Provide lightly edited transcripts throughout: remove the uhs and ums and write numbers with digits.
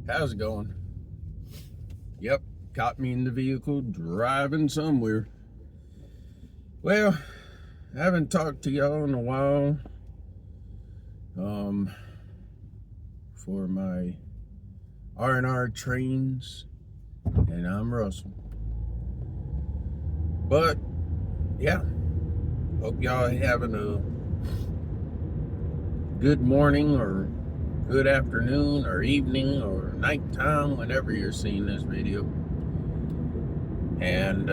How's it going? Yep, caught me in the vehicle driving somewhere. Well, I haven't talked to y'all in a while. For my R&R trains, and I'm Russell. But yeah, hope y'all having a good morning or good afternoon or evening or nighttime whenever you're seeing this video. And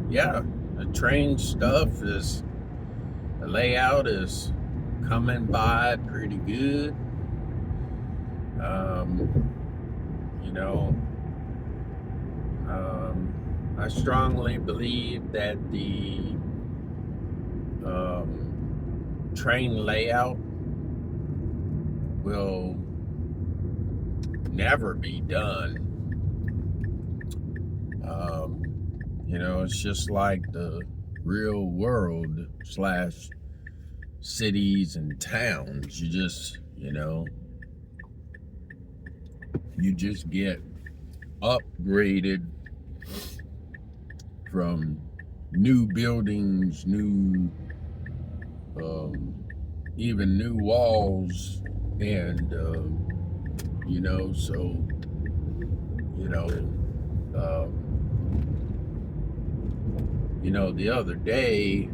yeah, the train stuff is, the layout is coming by pretty good. I strongly believe that the train layout will never be done. It's just like the real world / cities and towns. You just get upgraded from new buildings, even new walls, and the other day,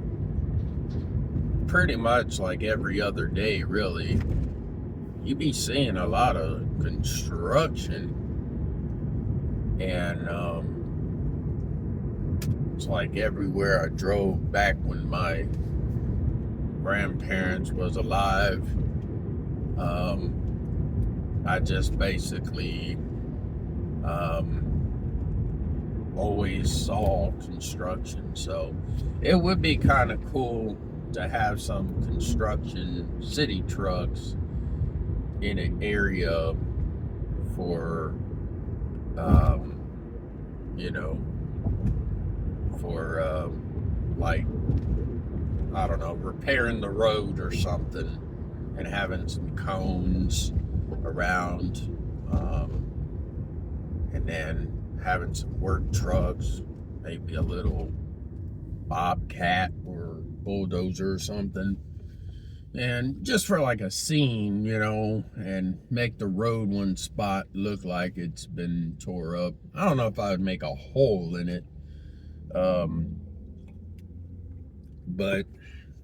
pretty much like every other day, really, you be seeing a lot of construction, and it's like everywhere I drove back when my grandparents was alive. I just basically always saw construction, so it would be kind of cool to have some construction city trucks in an area for like, I don't know, repairing the road or something, and having some cones around, and then having some work trucks, maybe a little bobcat or bulldozer or something, and just for like a scene, and make the road one spot look like it's been tore up. I don't know if I would make a hole in it, but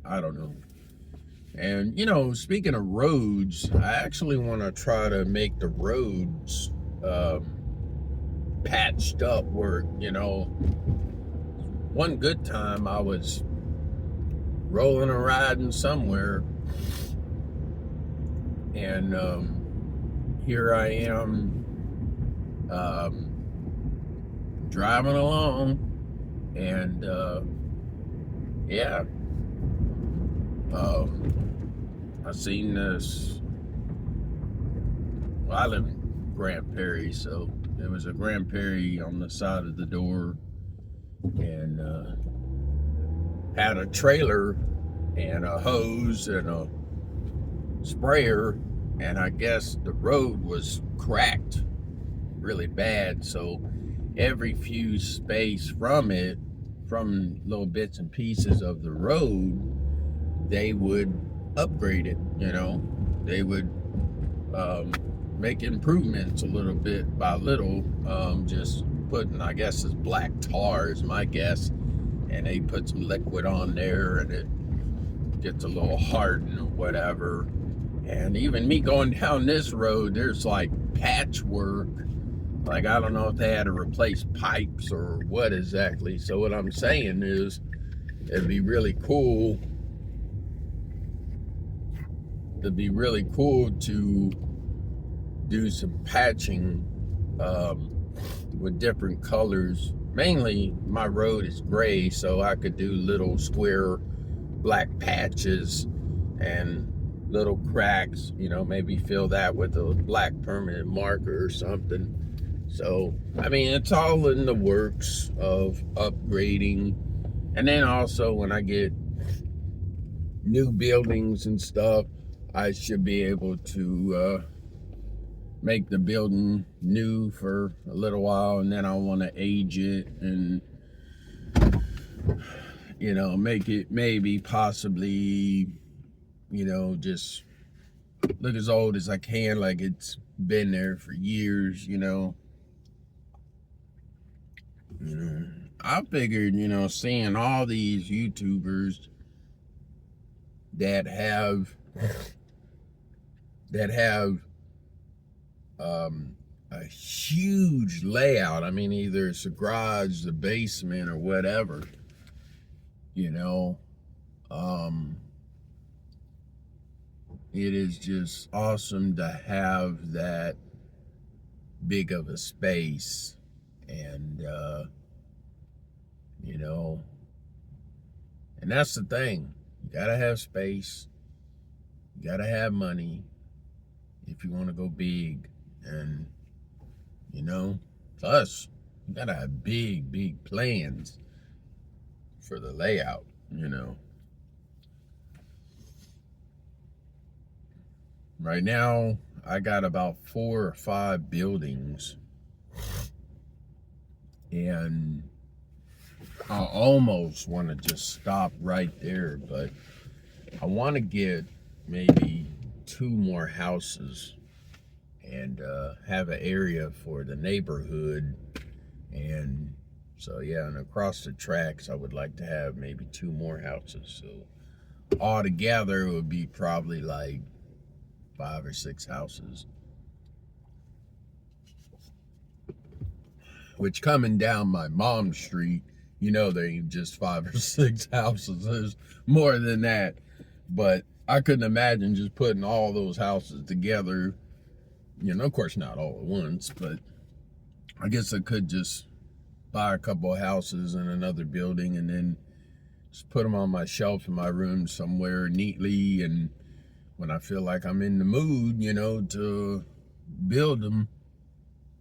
I don't know. And speaking of roads, I actually want to try to make the roads patched up where, one good time I was rolling and riding somewhere, and here I am driving along, and I seen this. Well, I live in Grand Prairie, so there was a Grand Prairie on the side of the door, and had a trailer and a hose and a sprayer, and I guess the road was cracked really bad, so every few space from little bits and pieces of the road, they would upgrade it. They would make improvements a little bit by little, just putting, I guess it's black tar is my guess, and they put some liquid on there, and it gets a little hardened or whatever. And even me going down this road, there's like patchwork. Like, I don't know if they had to replace pipes or what exactly. So what I'm saying is, it'd be really cool. It'd be really cool to do some patching with different colors. Mainly, my road is gray, so I could do little square black patches and little cracks, maybe fill that with a black permanent marker or something. So, I mean, it's all in the works of upgrading. And then also, when I get new buildings and stuff, I should be able to make the building new for a little while, and then I want to age it and, you know, make it maybe possibly, you know, just look as old as I can, like it's been there for years, you know. I figured, you know, seeing all these YouTubers that have a huge layout. I mean, either it's a garage, the basement, or whatever, you know. It is just awesome to have that big of a space, and you know, and that's the thing. You gotta have space, you gotta have money if you want to go big. And you know, plus you gotta have big plans for the layout, you know. Right now I got about 4 or 5 buildings, and I almost want to just stop right there, but I want to get maybe 2 more houses and have an area for the neighborhood. And so yeah, and across the tracks I would like to have maybe 2 more houses. So altogether it would be probably like 5 or 6 houses, which coming down my mom's street, you know, there ain't just 5 or 6 houses. There's more than that. But I couldn't imagine just putting all those houses together. You know, of course not all at once, but I guess I could just buy a couple of houses in another building and then just put them on my shelf in my room somewhere neatly. And when I feel like I'm in the mood, you know, to build them,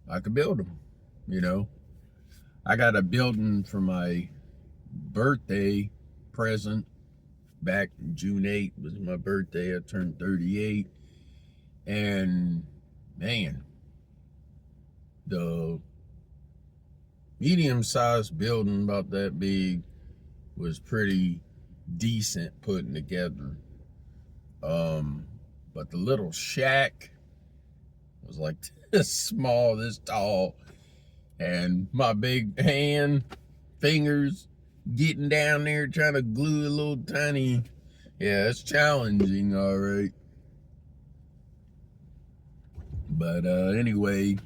I could build them, you know. I got a building for my birthday present back June 8th was my birthday. I turned 38. And man, the medium-sized building about that big was pretty decent putting together. But the little shack was like this small, this tall, and my big fingers getting down there trying to glue a little tiny, yeah, it's challenging, all right. But anyway,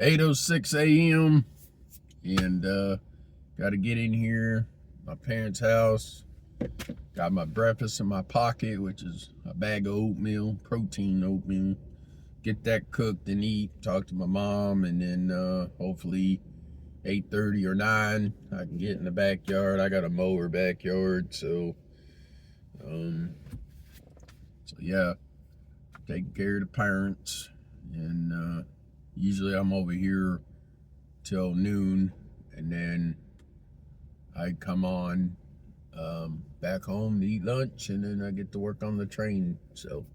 8:06 a.m. and got to get in here, my parents' house. Got my breakfast in my pocket, which is a bag of oatmeal, protein oatmeal. Get that cooked and eat, talk to my mom, and then hopefully 8:30 or 9, I can get in the backyard. I got a mower backyard, so yeah, taking care of the parents. And usually I'm over here till noon, and then I come on back home to eat lunch, and then I get to work on the train. So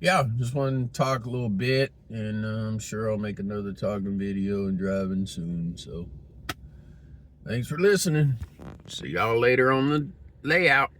yeah, just wanted to talk a little bit, and I'm sure I'll make another talking video and driving soon. So thanks for listening. See y'all later on the layout.